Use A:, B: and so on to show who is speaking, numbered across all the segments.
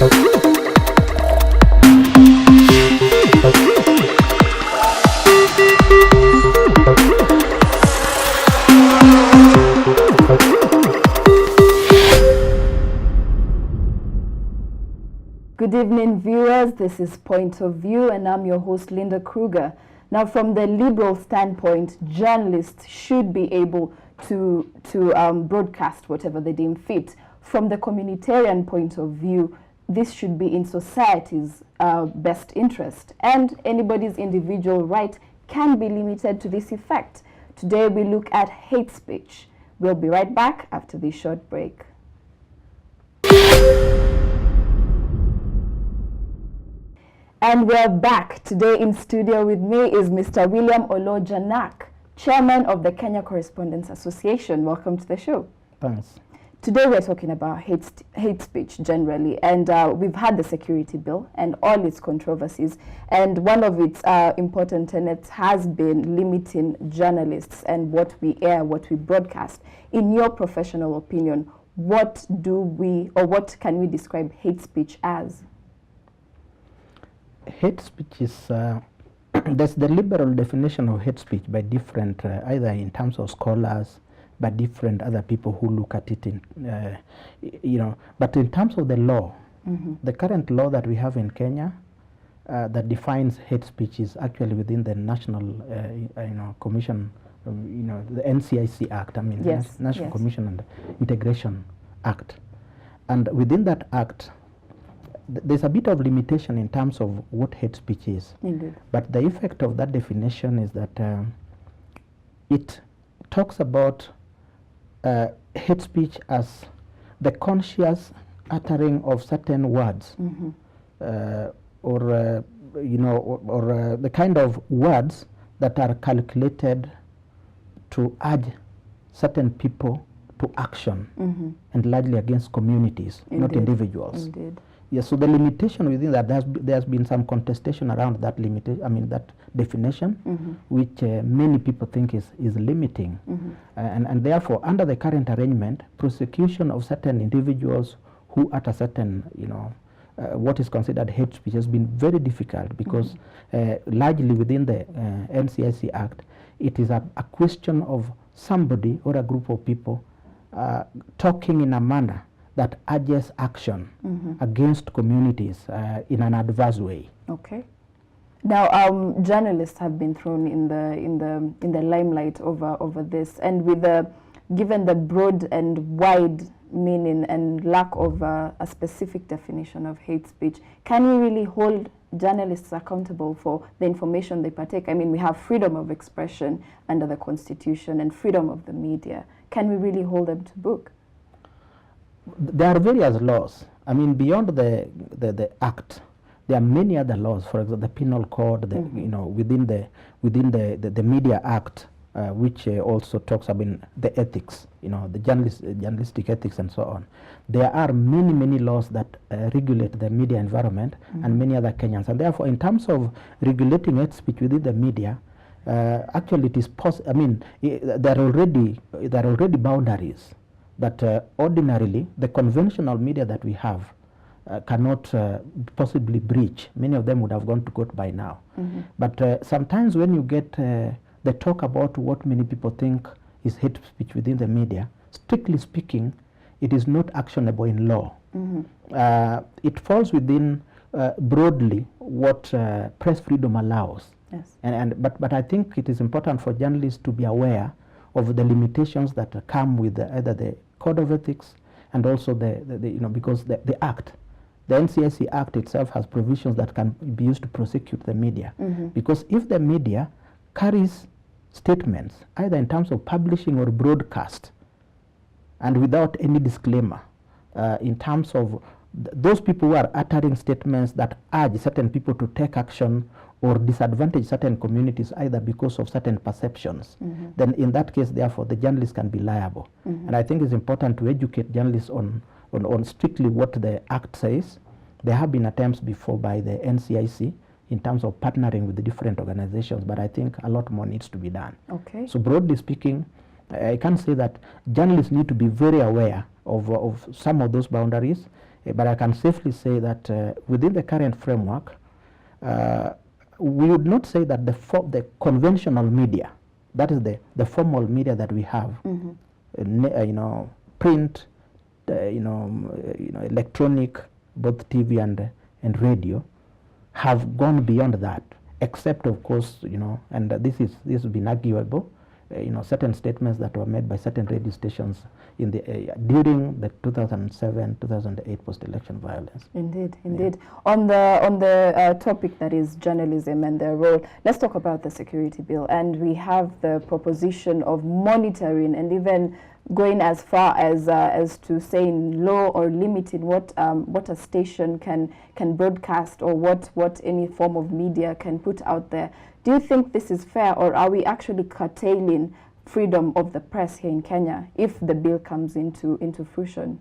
A: Good evening, viewers. This is Point of View, and I'm your host, Linda Kruger. Now, from the liberal standpoint, journalists should be able to broadcast whatever they deem fit. From the communitarian point of view, this should be in society's best interest, and anybody's individual right can be limited to this effect. Today, we look at hate speech. We'll be right back after this short break. And we're back. Today in studio with me is Mr. William Oloo, Chairman of the Kenya Correspondents Association. Welcome to the show.
B: Thanks.
A: Today we're talking about hate speech generally, and we've had the security bill and all its controversies, and one of its important tenets has been limiting journalists and what we air, what we broadcast. In your professional opinion, what can we describe hate speech as?
B: Hate speech is, there's the liberal definition of hate speech by different, either in terms of scholars, by different other people who look at it in, but in terms of the law, the current law that we have in Kenya that defines hate speech is actually within the National, Commission, the NCIC Act, National Commission and Integration Act. And within that act, there's a bit of limitation in terms of what hate speech is.
A: Indeed.
B: But the effect of that definition is that it talks about hate speech as the conscious uttering of certain words, or the kind of words that are calculated to urge certain people to action, and largely against communities, not individuals.
A: Indeed.
B: Yes, so the limitation within that, there's been some contestation around that limitation, that definition, which many people think is limiting. And therefore, under the current arrangement, prosecution of certain individuals who utter certain, what is considered hate speech has been very difficult because largely within the NCIC Act, it is a question of somebody or a group of people talking in a manner that urges action against communities in an adverse way.
A: Okay. Now, journalists have been thrown in the limelight over this, and given the broad and wide meaning and lack of a specific definition of hate speech, can we really hold journalists accountable for the information they partake? I mean, we have freedom of expression under the Constitution and freedom of the media. Can we really hold them to book?
B: There are various laws. I mean, beyond the Act, there are many other laws. For example, the Penal Code, within the Media Act, which also talks about the ethics, the journalistic ethics and so on. There are many laws that regulate the media environment and many other Kenyans. And therefore, in terms of regulating hate speech within the media, actually it is possible. I mean, there are already boundaries that ordinarily the conventional media that we have cannot possibly breach. Many of them would have gone to court by now. But sometimes when you get the talk about what many people think is hate speech within the media, strictly speaking, it is not actionable in law. It falls within broadly what press freedom allows.
A: Yes.
B: But I think it is important for journalists to be aware of the limitations that come with either the Code of Ethics and also because the Act, the NCIC Act itself has provisions that can be used to prosecute the media. Because if the media carries statements, either in terms of publishing or broadcast, and without any disclaimer, in terms of those people who are uttering statements that urge certain people to take action or disadvantage certain communities either because of certain perceptions, then in that case, therefore, the journalist can be liable. And I think it's important to educate journalists on strictly what the Act says. There have been attempts before by the NCIC in terms of partnering with the different organizations, but I think a lot more needs to be done.
A: Okay.
B: So broadly speaking, I can say that journalists need to be very aware of some of those boundaries, but I can safely say that within the current framework, we would not say that the conventional media, that is the formal media that we have, print, electronic, both TV and radio, have gone beyond that. Except, of course, and this has been arguable. Certain statements that were made by certain radio stations in the during the 2007-2008 post-election violence.
A: Indeed. On the topic that is journalism and their role, let's talk about the security bill. And we have the proposition of monitoring and even going as far as to saying law or limiting what a station can broadcast or what any form of media can put out there. Do you think this is fair, or are we actually curtailing freedom of the press here in Kenya if the bill comes into fruition?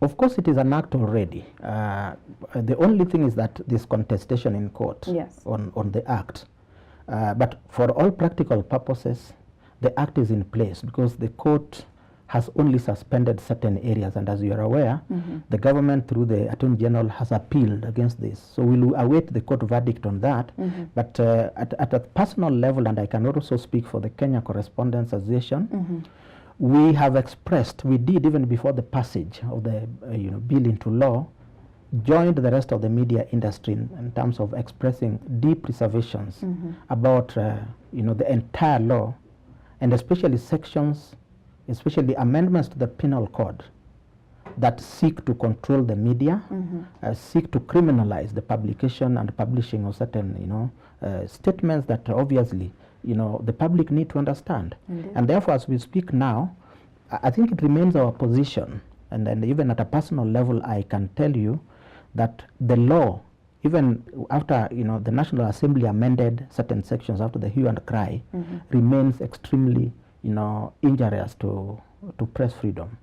B: Of course, it is an act already. The only thing is that this contestation in court on the act. But for all practical purposes, the act is in place because the court has only suspended certain areas, and as you are aware, the government through the Attorney General has appealed against this. So we will await the court verdict on that. But at a personal level, and I can also speak for the Kenya Correspondents Association, we have expressed, we did even before the passage of the bill into law, joined the rest of the media industry in terms of expressing deep reservations about the entire law, and especially especially amendments to the penal code that seek to control the media, seek to criminalize the publication and publishing of certain statements that obviously the public need to understand. And therefore, as we speak now, I think it remains our position, and even at a personal level, I can tell you that the law, even after the National Assembly amended certain sections after the hue and cry, remains extremely injurious to press freedom.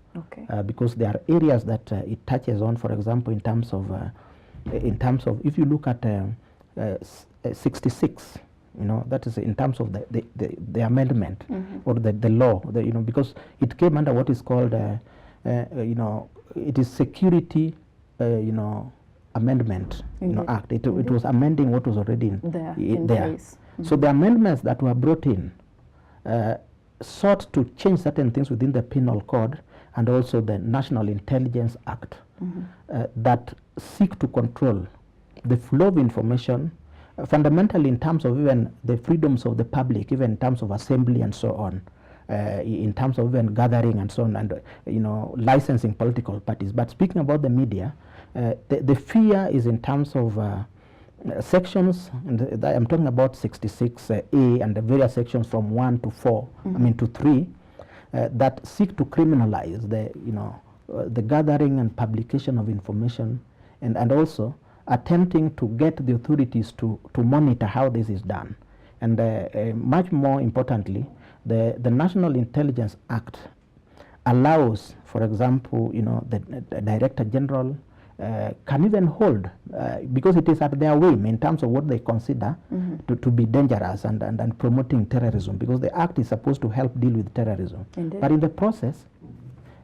B: Because there are areas that it touches on. For example, in terms of if you look at 66, that is in terms of the amendment or the law, because it came under what is called it is security amendment act. It was amending what was already there. So the amendments that were brought in sought to change certain things within the penal code and also the National Intelligence Act that seek to control the flow of information, fundamentally in terms of even the freedoms of the public, even in terms of assembly and so on, in terms of even gathering and so on, and licensing political parties. But speaking about the media, the fear is in terms of sections, and I'm talking about 66A and the various sections from 1 to 4, to 3, that seek to criminalize the gathering and publication of information, and also attempting to get the authorities to monitor how this is done. And much more importantly, the National Intelligence Act allows, for example, the Director General can even hold, because it is at their whim in terms of what they consider to be dangerous and promoting terrorism, because the act is supposed to help deal with terrorism. But in the process,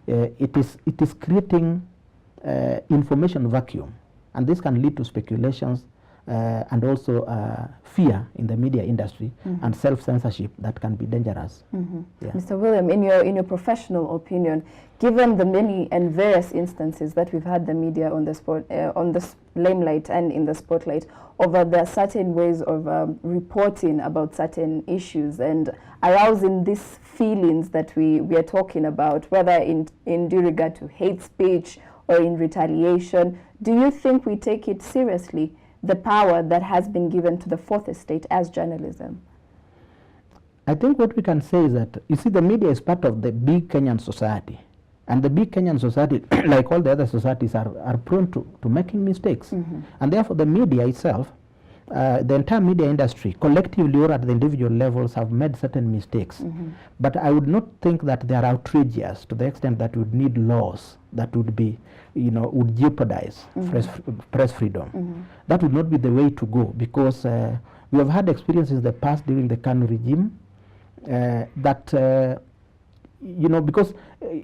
B: it is creating information vacuum, and this can lead to speculations and also fear in the media industry and self-censorship that can be dangerous.
A: Mr. William, in your professional opinion, given the many and various instances that we've had the media on the limelight and in the spotlight over the certain ways of reporting about certain issues and arousing these feelings that we are talking about, whether in due regard to hate speech or in retaliation, do you think we take it seriously, the power that has been given to the fourth estate as journalism?
B: I think what we can say is that, you see, the media is part of the big Kenyan society. And the big Kenyan society, like all the other societies, are prone to making mistakes. And therefore, the media itself, the entire media industry, collectively or at the individual levels, have made certain mistakes. But I would not think that they are outrageous to the extent that we would need laws that would be, would jeopardize press freedom. That would not be the way to go, because we have had experiences in the past during the KANU regime that you know, because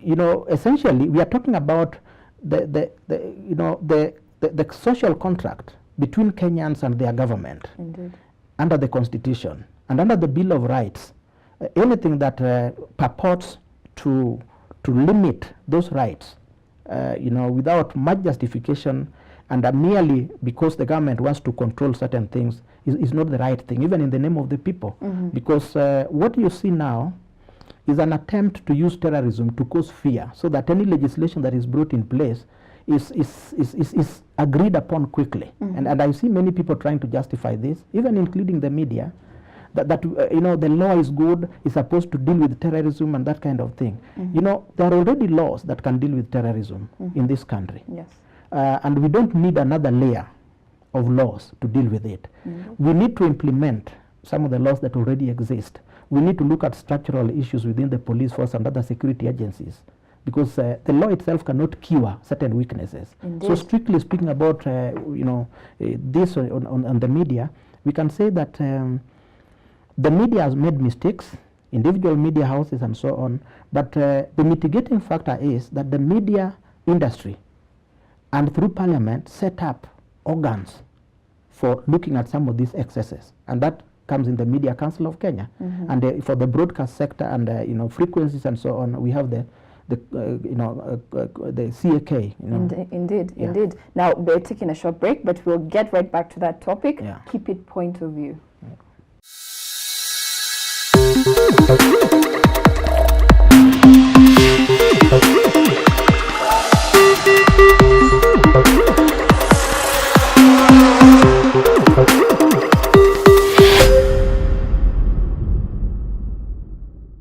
B: you know, essentially we are talking about the social contract between Kenyans and their government.
A: Indeed.
B: Under the Constitution and under the Bill of Rights. Anything that purports to limit those rights, you know, without much justification and merely because the government wants to control certain things is not the right thing, even in the name of the people. Because what you see now is an attempt to use terrorism to cause fear, so that any legislation that is brought in place is agreed upon quickly. And I see many people trying to justify this, even including the media, that you know, the law is good, is supposed to deal with terrorism and that kind of thing. You know, there are already laws that can deal with terrorism in this country.
A: Yes.
B: And we don't need another layer of laws to deal with it. We need to implement some of the laws that already exist. We need to look at structural issues within the police force and other security agencies, because the law itself cannot cure certain weaknesses.
A: Indeed.
B: So strictly speaking about you know, this on the media, we can say that the media has made mistakes, individual media houses and so on, but the mitigating factor is that the media industry and through Parliament set up organs for looking at some of these excesses, and that comes in the Media Council of Kenya. And for the broadcast sector and you know, frequencies and so on, we have the you know, the CAK. You know.
A: Indeed,
B: Yeah.
A: indeed. Now we're taking a short break, but we'll get right back to that topic.
B: Yeah.
A: Keep it point of view.
B: Yeah.